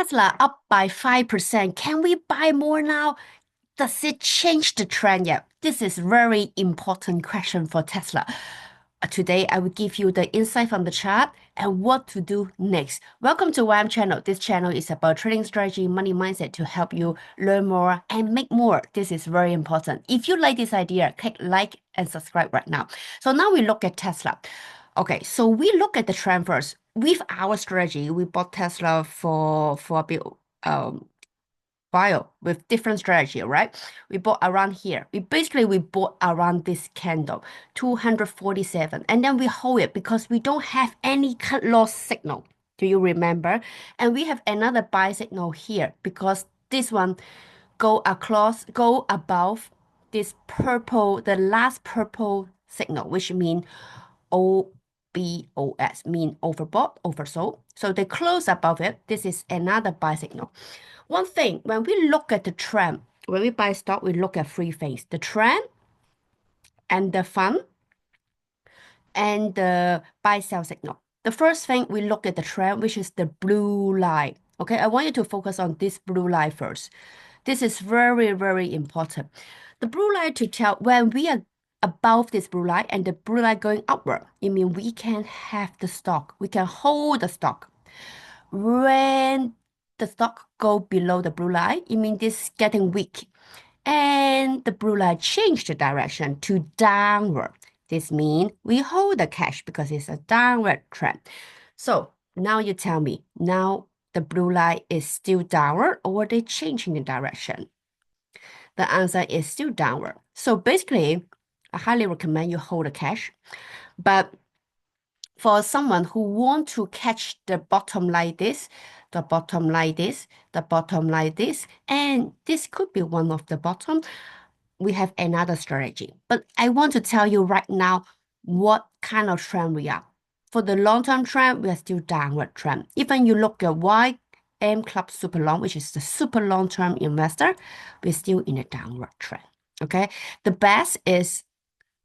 Tesla up by 5%. Can we buy more now? Does it change the trend yet? This is very important question for Tesla. Today, I will give you the insight from the chart and what to do next. Welcome to ymchannel. This channel is about trading strategy, money mindset to help you learn more and make more. This is very important. If you like this idea, click like and subscribe right now. So now we look at Tesla. Okay, so we look at the trend first. With our strategy, we bought Tesla for a bit while with different strategy, right? We bought around here. We bought around this candle, 247, and then we hold it because we don't have any cut loss signal. Do you remember? And we have another buy signal here because this one go above this purple, the last purple signal, which mean OBOS, mean overbought, oversold. So they close above it. This is another buy signal. One thing, when we look at the trend, when we buy stock, we look at three things: the trend and the fund and the buy sell signal. The first thing, we look at the trend, which is the blue line. Okay, I want you to focus on this blue line first. This is very, very important. The blue line to tell when we are above this blue line and the blue line going upward, it means we can have the stock. We can hold the stock. When the stock go below the blue line, it means this getting weak. And the blue line change the direction to downward. This means we hold the cash because it's a downward trend. So now you tell me, now the blue line is still downward or they changing the direction? The answer is still downward. So basically, I highly recommend you hold the cash. But for someone who want to catch the bottom like this, the bottom like this, the bottom like this, and this could be one of the bottom, we have another strategy. But I want to tell you right now what kind of trend we are. For the long-term trend, we are still downward trend. Even you look at YM Club Super Long, which is the super long-term investor, we're still in a downward trend. Okay, the best is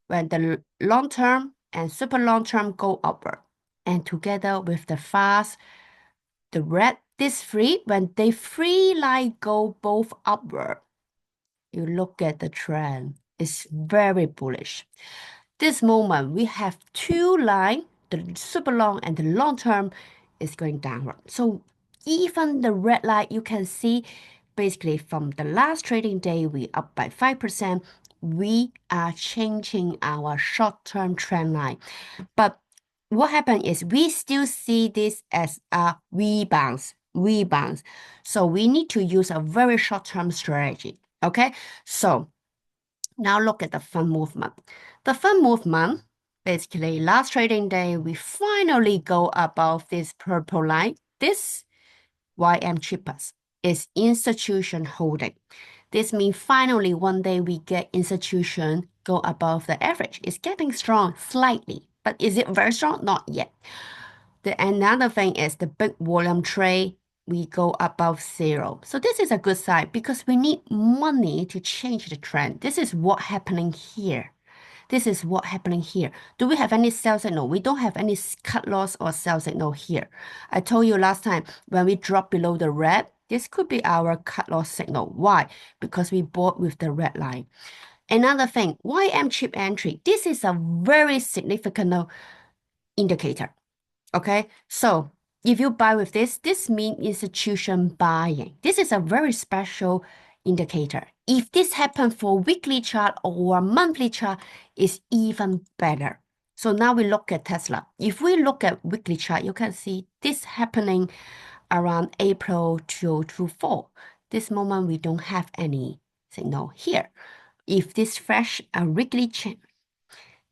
when the long-term and super long-term go upward, and together with the fast, the red, this three, when they three line go both upward, you look at the trend, it's very bullish. This moment, we have two lines, the super long and the long term is going downward. So even the red line, you can see basically from the last trading day, we up by 5%. We are changing our short-term trend line. But what happened is we still see this as a rebound. So we need to use a very short-term strategy. Okay, so now look at the fund movement. The fund movement, basically last trading day, we finally go above this purple line. This YM cheapest is institution holding. This means finally one day we get institution go above the average. It's getting strong slightly, but is it very strong? Not yet. Another thing is the big volume trade, we go above zero. So this is a good sign because we need money to change the trend. This is what happening here. This is what happening here. Do we have any sell signal? We don't have any cut loss or sell signal here. I told you last time when we drop below the red, this could be our cut loss signal. Why? Because we bought with the red line. Another thing, YM chip entry. This is a very significant indicator. Okay, so if you buy with this means institution buying. This is a very special indicator. If this happens for weekly chart or monthly chart, it's even better. So now we look at Tesla. If we look at weekly chart, you can see this happening around April 2024. This moment, we don't have any signal here. If this fresh a weekly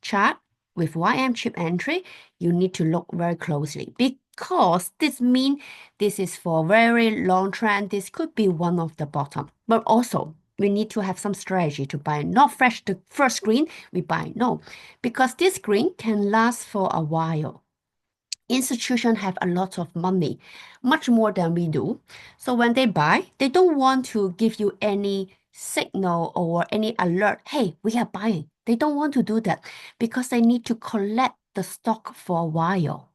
chart with YM chip entry, you need to look very closely because this means this is for very long trend. This could be one of the bottom, but also we need to have some strategy to buy not fresh the first green we buy, no, because this green can last for a while. Institutions have a lot of money, much more than we do. So when they buy, they don't want to give you any signal or any alert. Hey, we are buying. They don't want to do that because they need to collect the stock for a while,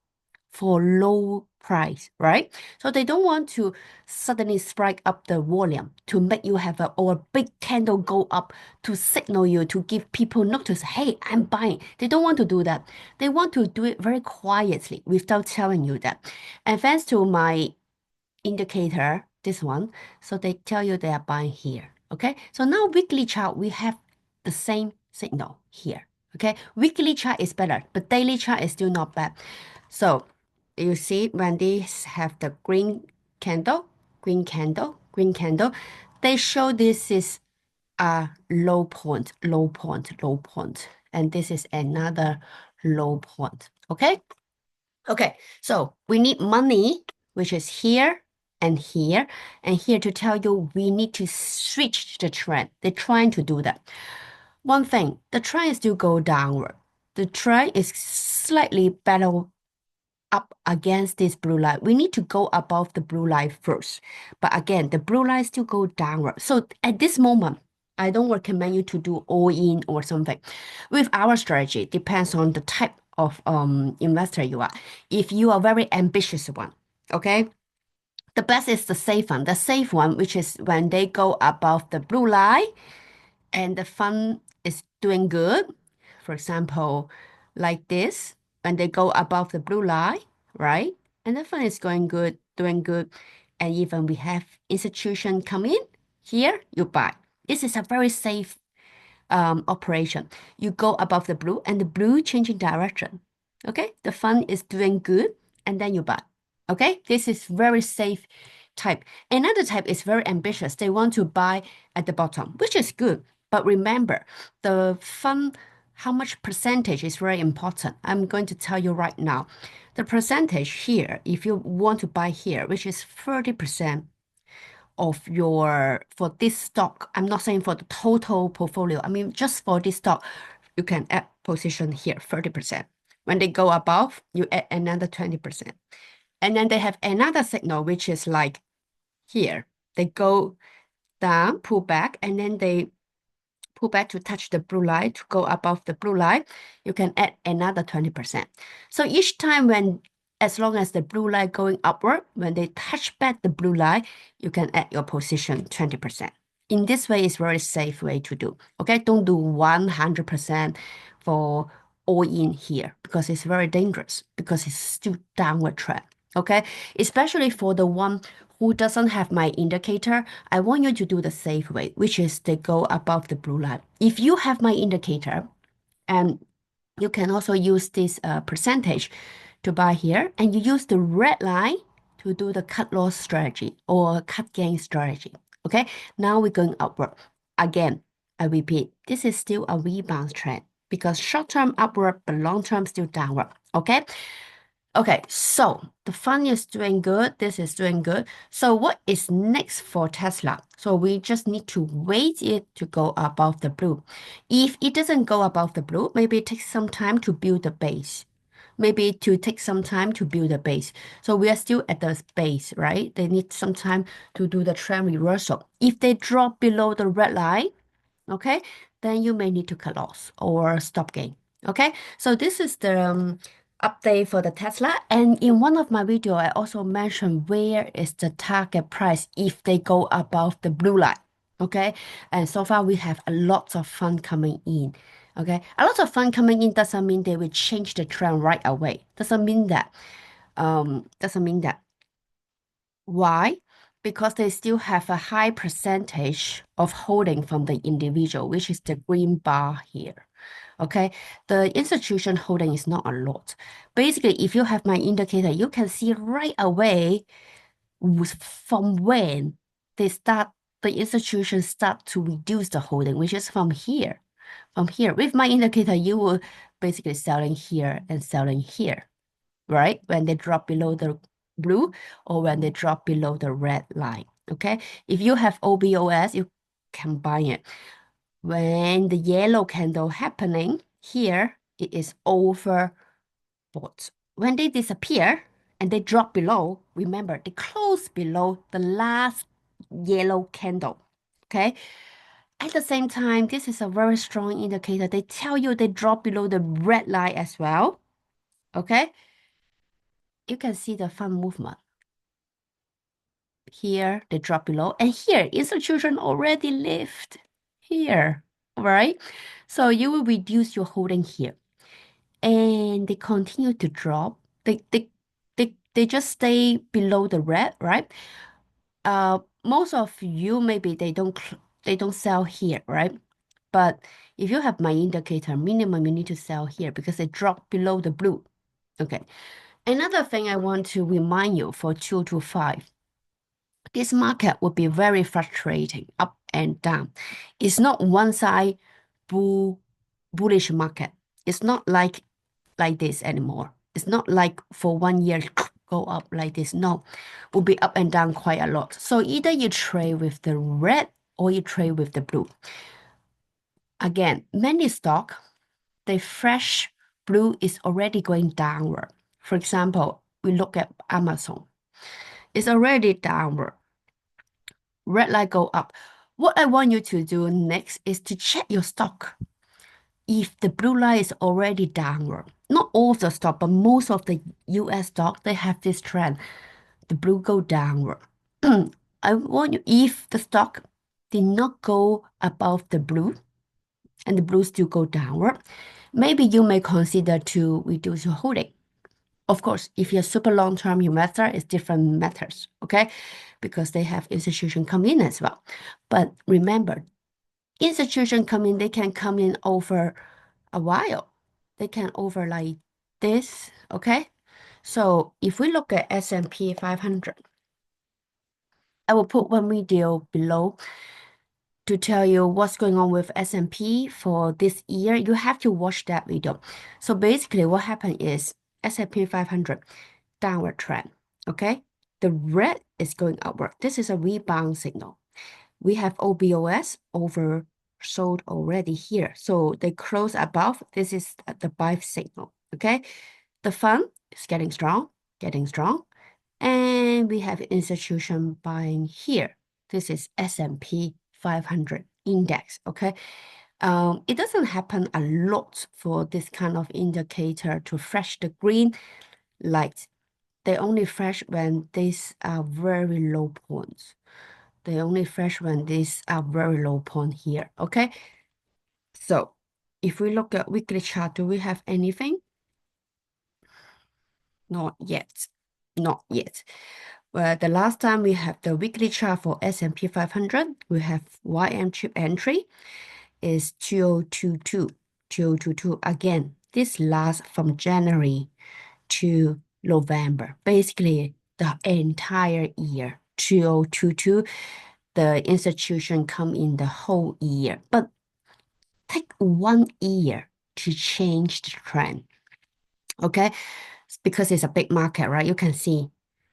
for low price, right? So they don't want to suddenly spike up the volume to make you have a or a big candle go up to signal you to give people notice, hey, I'm buying. They don't want to do that. They want to do it very quietly without telling you that. And thanks to my indicator, this one, so they tell you they are buying here. Okay, so now weekly chart, we have the same signal here. Okay, weekly chart is better, but daily chart is still not bad. So you see when these have the green candle, green candle, green candle, they show this is a low point, low point, low point, and this is another low point. Okay. Okay, so we need money, which is here and here, and here to tell you we need to switch the trend. They're trying to do that. One thing, the trend still go downward. The trend is slightly better up against this blue line. We need to go above the blue line first. But again, the blue line still go downward. So at this moment, I don't recommend you to do all in or something. With our strategy, depends on the type of investor you are. If you are very ambitious one, okay, the best is the safe one. The safe one, which is when they go above the blue line and the fund is doing good. For example, like this, when they go above the blue line, right? And the fund is going good, doing good. And even we have institution come in, here you buy. This is a very safe operation. You go above the blue and the blue changing direction. Okay, the fund is doing good and then you buy. Okay, this is very safe type. Another type is very ambitious. They want to buy at the bottom, which is good. But remember, the fund, how much percentage is very important. I'm going to tell you right now. The percentage here, if you want to buy here, which is 30%, of your for this stock. I'm not saying for the total portfolio. I mean, just for this stock, you can add position here 30%. When they go above, you add another 20%. And then they have another signal, which is like here. They go down, pull back, and then they pull back to touch the blue line to go above the blue line. You can add another 20%. So each time when as long as the blue line going upward, when they touch back the blue line, you can add your position 20%. In this way, it's very safe way to do. Okay, don't do 100% for all in here because it's very dangerous because it's still downward trend. Okay, especially for the one who doesn't have my indicator, I want you to do the safe way, which is they go above the blue line. If you have my indicator, and you can also use this percentage to buy here, and you use the red line to do the cut loss strategy or cut gain strategy. Okay, now we're going upward. Again, I repeat, this is still a rebound trend because short term upward, but long term still downward. Okay. Okay, so the fund is doing good. This is doing good. So what is next for Tesla? So we just need to wait it to go above the blue. If it doesn't go above the blue, maybe it takes some time to build the base. Maybe to take some time to build the base. So we are still at the base, right? They need some time to do the trend reversal. If they drop below the red line, okay, then you may need to cut loss or stop gain. Okay, so this is the update for the Tesla. And in one of my video, I also mentioned where is the target price if they go above the blue line. Okay, and so far we have a lot of fund coming in. Okay, a lot of fund coming in doesn't mean they will change the trend right away. Doesn't mean that. Doesn't mean that. Why? Because they still have a high percentage of holding from the individual, which is the green bar here. Okay, the institution holding is not a lot. Basically, if you have my indicator, you can see right away from when they start, the institution start to reduce the holding, which is from here. From here, with my indicator, you will basically selling here and selling here, right? When they drop below the blue or when they drop below the red line. Okay, if you have OBOS, you can buy it. When the yellow candle happening here, it is overbought. When they disappear and they drop below, remember they close below the last yellow candle. Okay. At the same time, this is a very strong indicator. They tell you they drop below the red line as well. Okay. you can see the fund movement. Here, they drop below. And here, institution already lift here, right? So you will reduce your holding here. And they continue to drop. They just stay below the red, right? Most of you, maybe they don't sell here, right? But if you have my indicator, minimum you need to sell here because it dropped below the blue. Okay. Another thing I want to remind you for 225, this market would be very frustrating, up and down. It's not one side bullish market. It's not like this anymore. It's not like for 1 year go up like this. No, will be up and down quite a lot. So either you trade with the red or you trade with the blue. Again, many stock, the fresh blue is already going downward. For example, we look at Amazon. It's already downward. Red light go up. What I want you to do next is to check your stock. If the blue line is already downward, not all of the stock, but most of the US stock, they have this trend. The blue go downward. I want you, if the stock did not go above the blue and the blue still go downward, maybe you may consider to reduce your holding. Of course, if you're super long-term investor, it's different matters, okay? Because they have institution come in as well. But remember, institution come in, they can come in over a while. They can over like this, okay? So if we look at S&P 500, I will put one video below to tell you what's going on with S&P for this year. You have to watch that video. So basically what happened is S&P 500 downward trend, okay? The red is going upward. This is a rebound signal. We have OBOS oversold already here. So they close above. This is the buy signal, okay? The fund is getting strong, getting strong. And we have institution buying here. This is S&P 500 index, okay? It doesn't happen a lot for this kind of indicator to flash the green light. They only flash when these are very low points. They only flash when these are very low point here, okay? So if we look at weekly chart, do we have anything? Not yet, not yet. Well, the last time we have the weekly chart for S&P 500, we have YM chip entry is 2022, 2022. Again, this lasts from January to November, basically the entire year, 2022. The institution come in the whole year, but take 1 year to change the trend, okay? Because it's a big market, right? You can see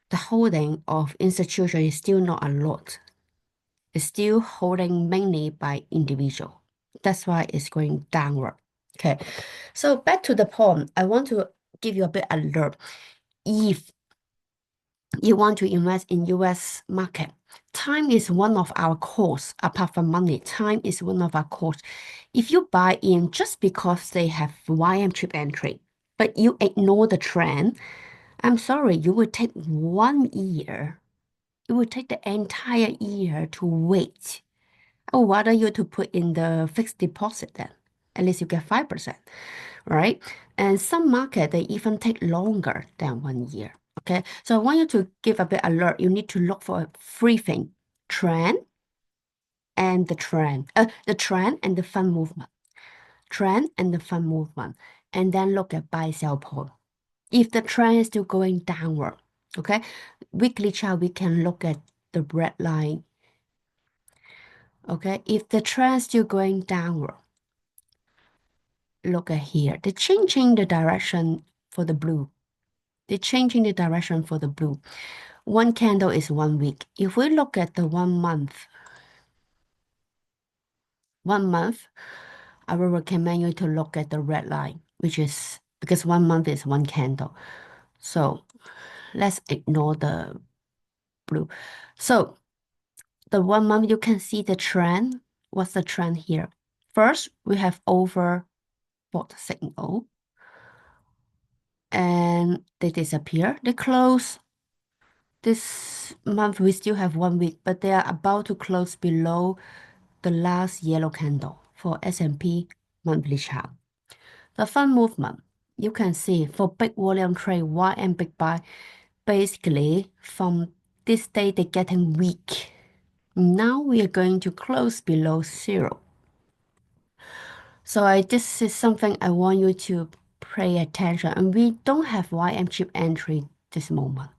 the holding of institution is still not a lot. It's still holding mainly by individual. That's why it's going downward. Okay, so back to the point, I want to give you a bit alert. If you want to invest in US market, time is one of our costs. Apart from money, time is one of our costs. If you buy in just because they have YM chip entry, but you ignore the trend, I'm sorry, you will take 1 year. It will take the entire year to wait. Or rather you to put in the fixed deposit then. At least you get 5%, right? And some market, they even take longer than 1 year. Okay, so I want you to give a bit alert. You need to look for three things: trend and the trend and the fund movement, trend and the fund movement, and then look at buy sell point. If the trend is still going downward, okay, weekly chart we can look at the red line. Okay, if the trend is still going downward, look at here. They're changing the direction for the blue. They're changing the direction for the blue. One candle is 1 week. If we look at the 1 month, I will recommend you to look at the red line, which is because 1 month is one candle. So let's ignore the blue. So the 1 month, you can see the trend. What's the trend here? First, we have overbought signal. and they disappear. They close this month. We still have 1 week, but they are about to close below the last yellow candle for S&P monthly chart. The fund movement, you can see for big volume trade, Y and big buy, basically from this day they're getting weak. Now we are going to close below zero. So this is something I want you to pay attention. And we don't have YM chip entry this moment.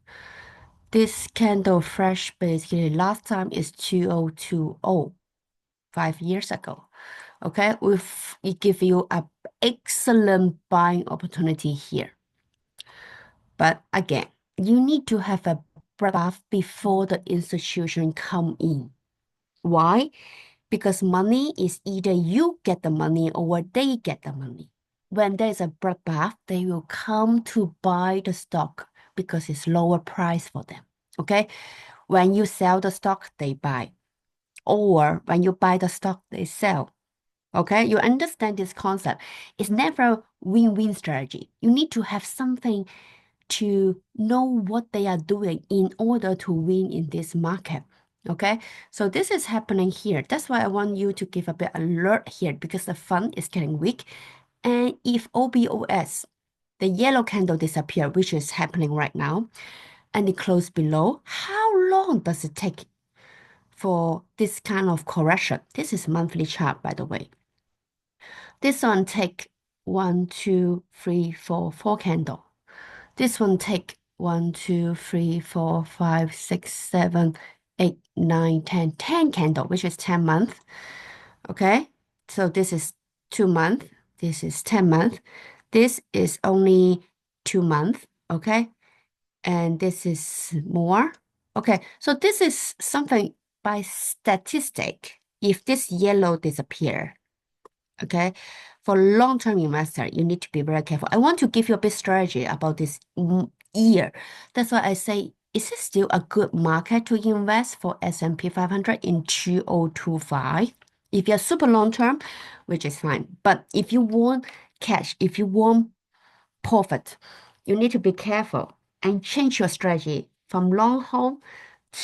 This candle fresh basically last time is 2020, 5 years ago. Okay, it give you a excellent buying opportunity here. But again, you need to have a breath before the institution come in. Why? Because money is either you get the money or they get the money. When there's a bloodbath, they will come to buy the stock because it's lower price for them. Okay? When you sell the stock, they buy. Or when you buy the stock, they sell. Okay? You understand this concept. It's never win-win strategy. You need to have something to know what they are doing in order to win in this market. Okay, so this is happening here. That's why I want you to give a bit alert here because the fund is getting weak. And if OBOS, the yellow candle disappear, which is happening right now, and it close below, how long does it take for this kind of correction? This is monthly chart, by the way. This one take 1, 2, 3, 4, 4 candle. This one take 1, 2, 3, 4, 5, 6, 7, 8, 9, 10, 10 candle, which is 10 months. Okay, so this is 2 months. This is 10 months. This is only 2 months. Okay, and this is more. Okay, so this is something by statistic. If this yellow disappear, okay, for long-term investor, you need to be very careful. I want to give you a bit strategy about this year. That's why I say, is it still a good market to invest for S&P 500 in 2025? If you're super long-term, which is fine. But if you want cash, if you want profit, you need to be careful and change your strategy from long hold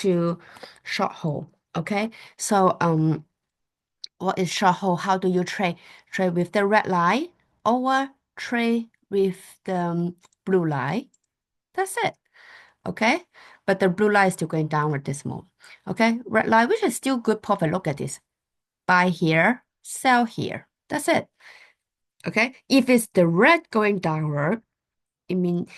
to short hold. Okay, so what is short hold? How do you trade? Trade with the red line or trade with the blue line? That's it. Okay, but the blue line is still going downward this moment. Okay, red line, which is still good profit. Look at this. Buy here, sell here. That's it. Okay, if it's the red going downward, it means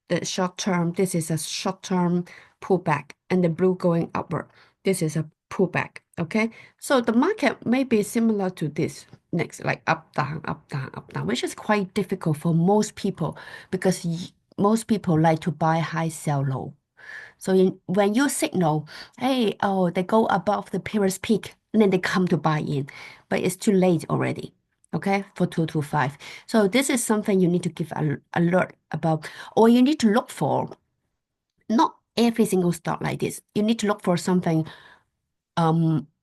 the short term, this is a short term pullback, and the blue going upward. This is a pullback. Okay, so the market may be similar to this next, like up, down, up, down, up, down, which is quite difficult for most people because most people like to buy high, sell low. So when you signal, hey, oh, they go above the previous peak, and then they come to buy in, but it's too late already. Okay, for 225. So this is something you need to give alert about, or you need to look for. Not every single stock like this. You need to look for something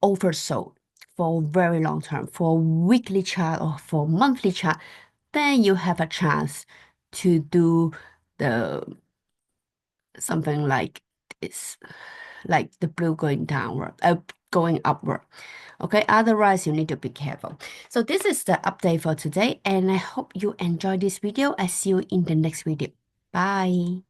oversold for very long term, for weekly chart or for monthly chart. Then you have a chance to do the something like this, like the blue going downward, going upward. Okay, otherwise you need to be careful. So this is the update for today, and I hope you enjoyed this video. I see you in the next video. Bye.